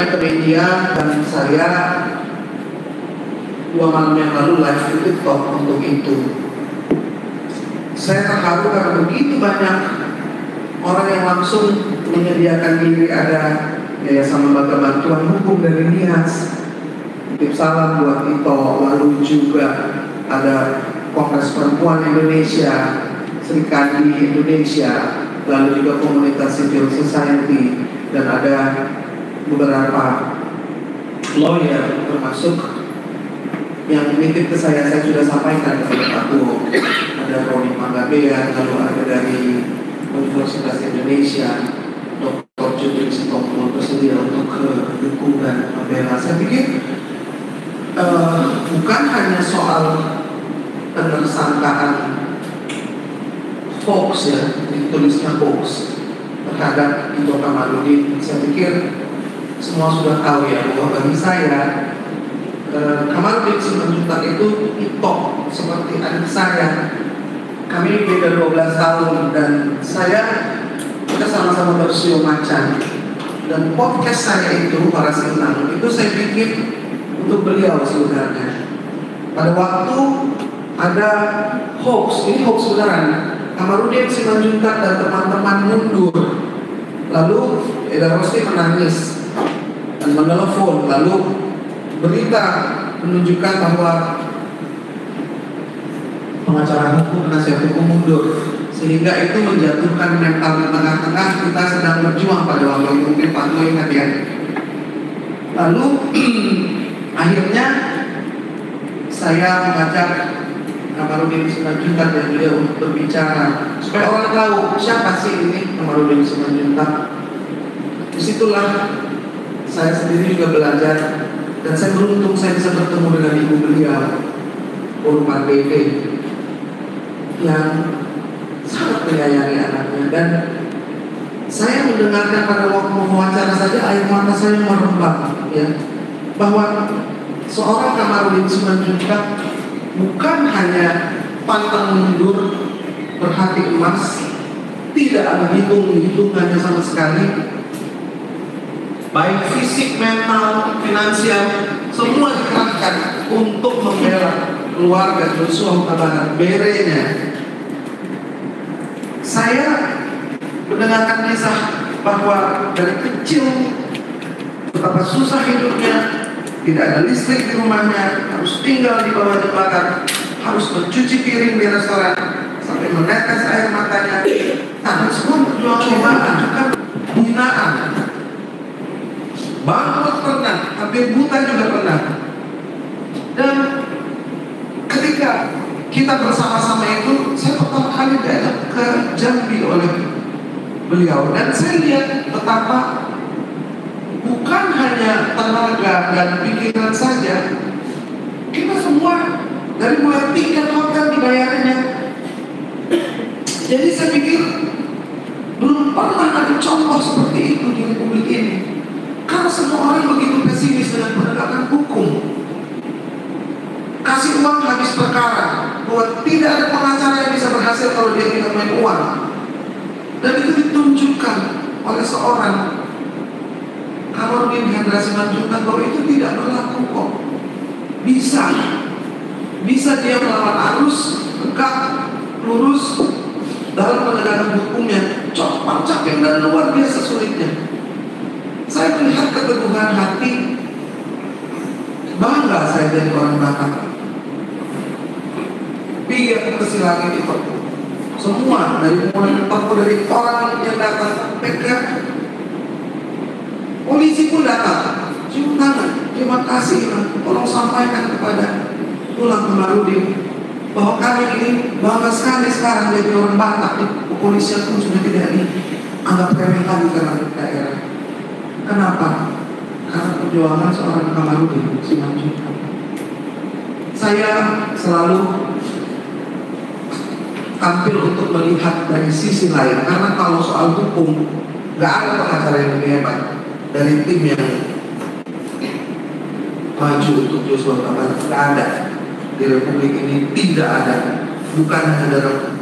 naik ke media dan saya 2 malam yang lalu live di TikTok untuk itu. Saya terharu karena begitu banyak orang yang langsung menyediakan diri. Ada Yayasan Lembaga Bantuan Hukum dari Nias, titip salam buat Tito. Lalu juga ada Kongres Perempuan Indonesia, Serikandi Indonesia, lalu juga komunitas civil society, dan ada beberapa lawyer termasuk yang nitip ke saya sudah sampaikan kepada Pak Tuho. Ada Roni Manggabea, lalu ada dari Universitas Indonesia, Dr. Judri Sitompul bersedia untuk dukungan membela. Saya pikir bukan hanya soal penersangkaan hoax, ya, ditulisnya hoax terhadap Tito Kamarudin. Saya pikir semua sudah tahu ya bahwa bagi saya Kamarudin Simanjuntak itu Tito seperti adik saya. Kami beda 12 tahun dan kita sama-sama bersio macan. Dan podcast saya itu Para Senang itu saya bikin untuk beliau sebenarnya. Pada waktu ada hoax, ini hoax beneran, Kamarudin Simanjuntak dan teman-teman mundur. Lalu Eda Rosti menangis dan menelepon, lalu berita menunjukkan bahwa pengacara hukum, penasihat hukum mundur, sehingga itu menjatuhkan mental di tengah-tengah kita sedang berjuang pada waktu itu. Mungkin Pak Tuho ingat ya. Lalu akhirnya saya mengajak Kamarudin Simanjuntak dan beliau untuk berbicara supaya orang tahu siapa sih ini Kamarudin Simanjuntak. Disitulah saya sendiri juga belajar, dan saya beruntung saya bisa bertemu dengan ibu beliau, Urman Bebe, yang sangat menyayangi anaknya. Dan saya mendengarkan pada waktu wawancara saja air mata saya merembang, ya, bahwa seorang Kamarudin Simanjuntak bukan hanya pantang mundur, berhati emas, tidak ada hitungannya sama sekali, baik fisik, mental, finansial, semua dikerahkan untuk membela keluarga Joshua Huta Barat. Berenya saya mendengarkan kisah bahwa dari kecil betapa susah hidupnya, tidak ada listrik di rumahnya, harus tinggal di bawah jembatan, harus mencuci piring di restoran sampai menetes air matanya. Nah, semua perjuangan hebat, juga hinaan, bangkrut pernah, hampir buta juga pernah. Dan ketika kita bersama-sama itu, saya pertama kali diajak ke Jambi oleh beliau, dan saya lihat betapa bukan hanya tenaga dan pikiran saja, kita semua dari mulai tiket hotel dibayarnya. Jadi saya pikir belum pernah ada contoh seperti itu di Republik ini. Karena semua orang begitu pesimis dengan penegakan hukum. Kasih uang habis perkara, bahwa tidak ada pengacara yang bisa berhasil kalau dia tidak main uang. Dan itu ditunjukkan oleh seorang Kamarudin Simanjuntak bahwa itu tidak berlaku kok. Bisa dia melawan arus, tegak, lurus dalam penegakan hukumnya, cepat, capek, dan luar biasa sulitnya. Saya melihat keteguhan hati, bangga saya jadi orang Batak. Biar kesilangin itu semua, dari mulai dari orang yang datang PK, polisi pun datang, cium tangan, terima kasih, tolong sampaikan kepada Tulang Kamarudin bahwa kami ini bangga sekali sekarang jadi orang Batak. Kepolisian pun sudah tidak dianggap remeh lagi karena daerah. Kenapa? Karena perjuangan seorang Kamarudin Simanjuntak. Saya selalu tampil untuk melihat dari sisi lain, karena kalau soal hukum nggak ada pengacara yang lebih hebat dari tim yang maju untuk Joshua Huta Barat. Nggak ada di Republik ini, tidak ada. Bukan hanya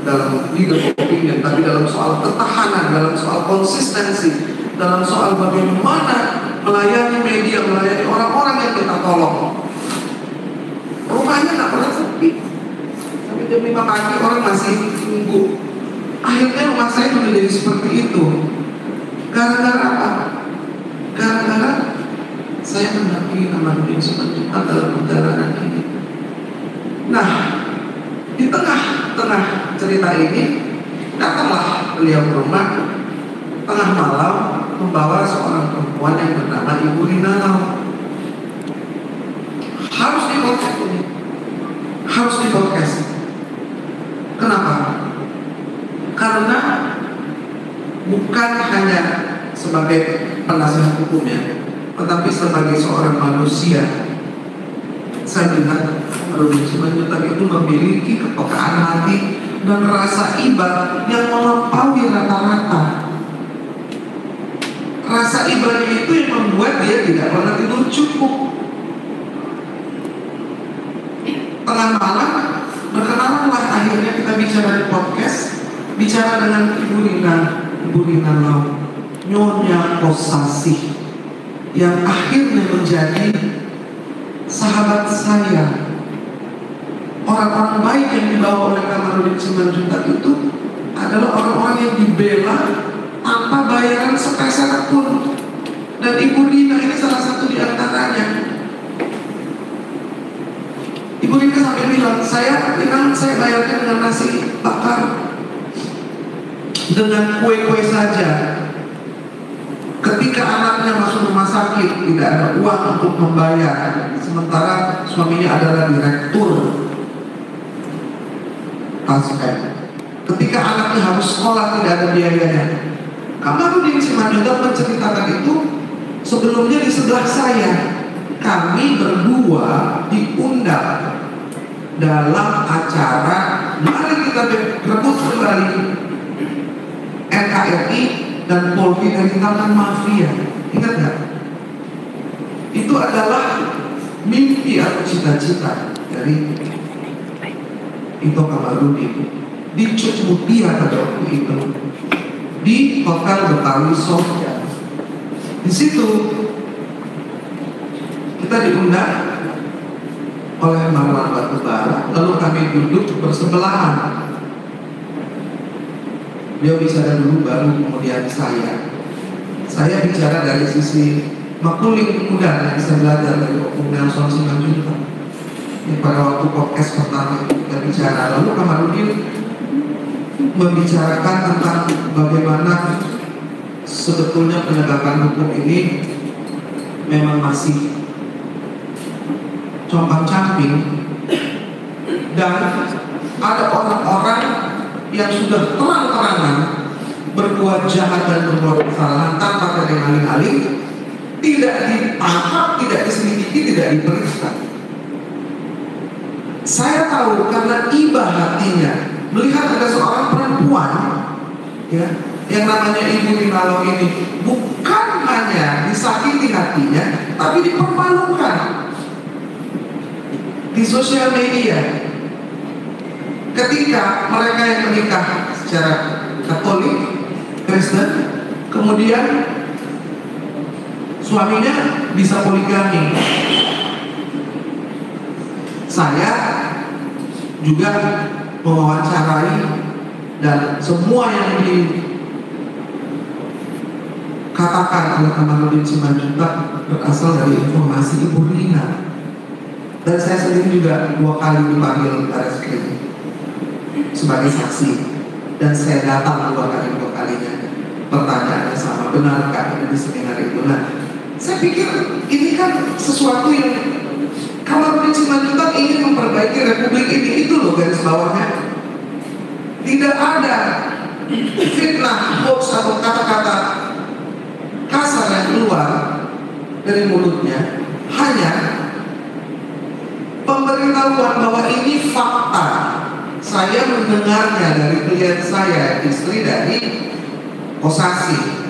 dalam legal opinion, tapi dalam soal ketahanan, dalam soal konsistensi, dalam soal bagaimana melayani media, melayani orang-orang yang kita tolong. Rumahnya nggak pernah sepi. Sampai jam 5 pagi orang masih nunggu. Akhirnya rumah saya sudah jadi seperti itu. Gara-gara apa? Gara-gara saya mendampingi Kamarudin Simanjuntak dalam perjalanan ini. Nah, di tengah-tengah cerita ini datanglah beliau ke rumah tengah malam membawa seorang perempuan yang bernama Ibu Rina Lau. Harus di podcast ini, harus di podcast. Kenapa? Karena bukan hanya sebagai penasihat hukumnya, tetapi sebagai seorang manusia. Saya lihat Kamarudin Simanjuntak itu memiliki kepekaan hati dan rasa iba yang melampaui rata-rata. Rasa ibanya itu yang membuat dia tidak pernah tidur cukup. Tengah malam berkenalanlah akhirnya kita bicara di podcast, bicara dengan Ibu Rina Lau, Nyonya Kosasih, yang akhirnya menjadi sahabat saya. Orang-orang baik yang dibawa oleh Kamarudin Simanjuntak itu adalah orang-orang yang dibela tanpa bayaran sepeser pun. Dan Ibu Rina ini salah satu di antaranya. Ibu Rina sampai bilang, saya bayarkan dengan nasi bakar, dengan kue-kue saja. Ketika anaknya masuk rumah sakit, tidak ada uang untuk membayar, sementara suaminya adalah direktur Taspen. Ketika anaknya harus sekolah, tidak ada biayanya. Kamarudin Simanjuntak menceritakan itu sebelumnya di sebelah saya. Kami berdua diundang dalam acara mari kita rebut kembali NKRI dan Polri dari tangan mafia. Ingat nggak? Itu adalah mimpi atau cita-cita dari Tito Kamarudin di Cutmutia pada waktu itu, di Hotel Betawi Sofia. Di situ kita diundang oleh Marwan Batubara, lalu kami duduk bersebelahan. Dia bicara dulu, baru kemudian saya bicara dari sisi makuling muda yang saya belajar dari Om Nelson Simanjuntak. Pada waktu podcast pertama kita bicara, lalu Kamarudin membicarakan tentang bagaimana sebetulnya penegakan hukum ini memang masih compang-camping, dan ada orang-orang yang sudah terang-terangan berbuat jahat dan berbuat kesalahan tanpa terdengar-aling, tidak ditangkap, tidak diselidiki, tidak diperiksa. Saya tahu karena iba hatinya melihat ada seorang perempuan, ya, yang namanya Ibu Rina Lau ini bukan hanya disakiti hatinya, tapi dipermalukan di sosial media. Ketika mereka yang menikah secara Katolik, Kristen, kemudian suaminya bisa poligami. Saya juga mewawancarai, dan semua yang dikatakan oleh Kamarudin Simanjuntak berasal dari informasi Ibu Rina. Dan saya sendiri juga 2 kali dipanggil Barreskrim sebagai saksi, dan saya datang 2 kalinya. Pertanyaannya sama, benarkah ini di seminar itu? Nah, saya pikir ini kan sesuatu yang Kamarudin Simanjuntak ingin memperbaiki Republik ini. Itu loh garis bawahnya. Tidak ada fitnah, hoax atau kata-kata kasar yang keluar dari mulutnya. Hanya pemberitahuan bahwa ini fakta. Saya mendengarnya dari klien saya, istri dari Kosasih.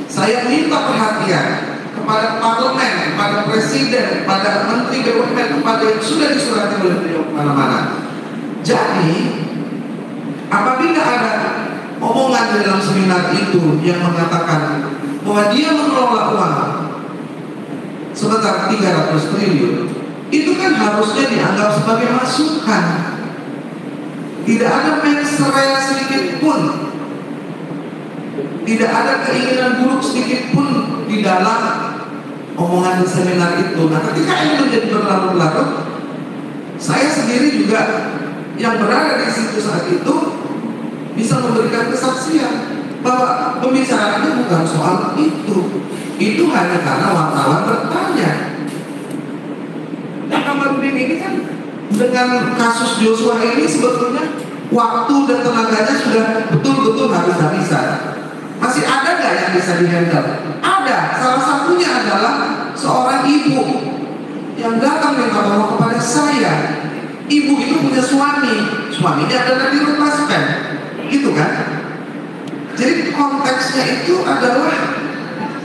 Saya minta perhatian kepada parlemen, kepada presiden, kepada menteri BUMN, kepada yang sudah disurati oleh beliau kemana-mana. Jadi apabila ada omongan di dalam seminar itu yang mengatakan bahwa dia mengelola uang sebesar 300 triliun, itu kan harusnya dianggap sebagai masukan. Tidak ada mensrea sedikit pun, tidak ada keinginan buruk sedikit pun di dalam omongan di seminar itu. Nah, ketika ini menjadi berlarut-larut, saya sendiri juga yang berada di situ saat itu bisa memberikan kesaksian bahwa pembicaraannya bukan soal itu. Itu hanya karena wartawan bertanya. Nah, Kamarudin ini kan dengan kasus Joshua ini sebetulnya waktu dan tenaganya sudah betul-betul habis-habisan. Masih ada nggak yang bisa dihandle? Ada. Salah satunya adalah seorang ibu yang datang minta tolong kepada saya. Ibu itu punya suami, suaminya adalah dilepaskan, gitu kan? Jadi konteksnya itu adalah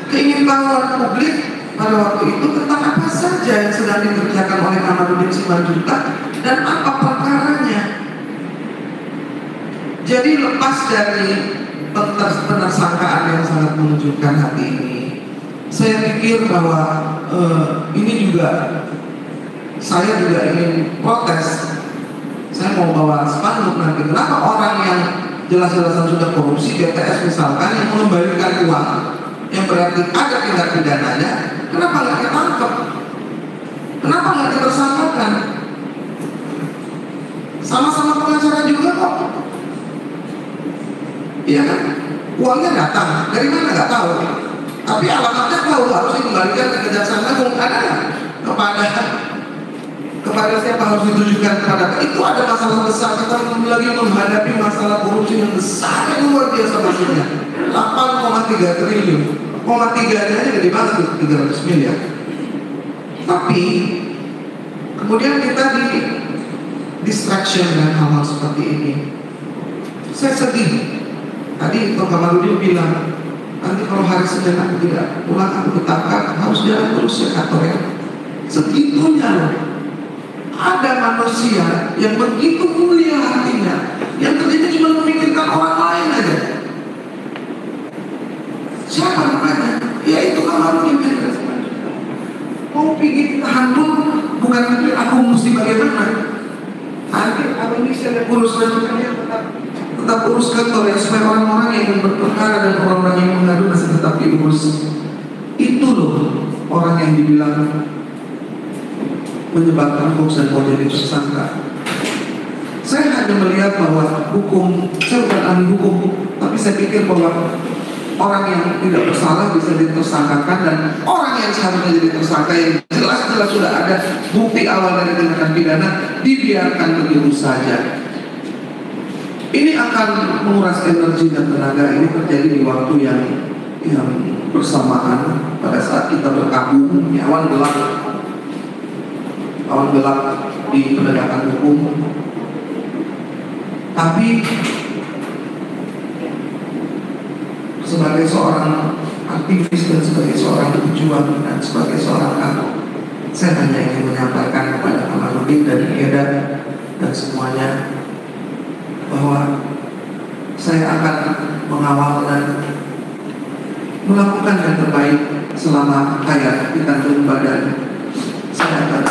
keingintahuan publik pada waktu itu tentang apa saja yang sedang dikerjakan oleh Kamarudin Simanjuntak dan apa perkaranya. Jadi lepas dari penersangkaan yang sangat menunjukkan hati ini, saya pikir bahwa ini juga saya juga ingin protes. Saya mau bawa spanduk nanti. Kenapa orang yang jelas-jelasan sudah korupsi, BTS misalkan, yang mengembalikan uang yang berarti ada tindak pidananya, kenapa nggak ditangkap? Kenapa nggak ditersangkakan? Sama-sama pengacara juga kok. Iya kan? Uangnya datang, dari mana nggak tahu. Tapi alamatnya tahu, harus dikembalikan ke Kejaksaan Agung. Ada nggak? Kepada siapa harus ditujukan kepada? Itu ada masalah besar. Kita lagi menghadapi masalah korupsi yang besar, yang luar biasa maksudnya. 8,3 triliun. 0,3 aja gede banget tuh, 300 miliar. Tapi kemudian kita di distraction dengan hal-hal seperti ini. Saya sedih. Tadi Pak Kamarudin bilang, nanti kalau hari Senin aku tidak pulang, aku ketangkap, harus jalan terus ya kantor ya. Segitunya loh. Ada manusia yang begitu mulia hatinya, yang kerjanya cuma memikirkan orang lain aja. Siapa namanya? Ya itu Kamarudin. Mau pergi tahan pun bukan mikir aku mesti bagaimana. Nanti aku ini saya urus lanjutannya, tetap urus kantor ya, supaya orang-orang yang berperkara dan orang-orang yang mengadu masih tetap diurus. Itu loh orang yang dibilang menyebabkan hoax dan mau jadi tersangka. Saya hanya melihat bahwa hukum, saya bukan ahli hukum, tapi saya pikir bahwa orang yang tidak bersalah bisa ditersangkakan, dan orang yang seharusnya jadi tersangka yang jelas-jelas sudah ada bukti awal dari tindakan pidana dibiarkan begitu saja. Ini akan menguras energi dan tenaga. Ini terjadi di waktu yang bersamaan pada saat kita berkabung di awan gelap di penegakan hukum. Tapi sebagai seorang aktivis dan sebagai seorang pejuang dan sebagai seorang kader, saya hanya ingin menyampaikan kepada Kamarudin dan Eda dan semuanya bahwa saya akan mengawal dan melakukan yang terbaik selama hayat di kandung badan. Saya akan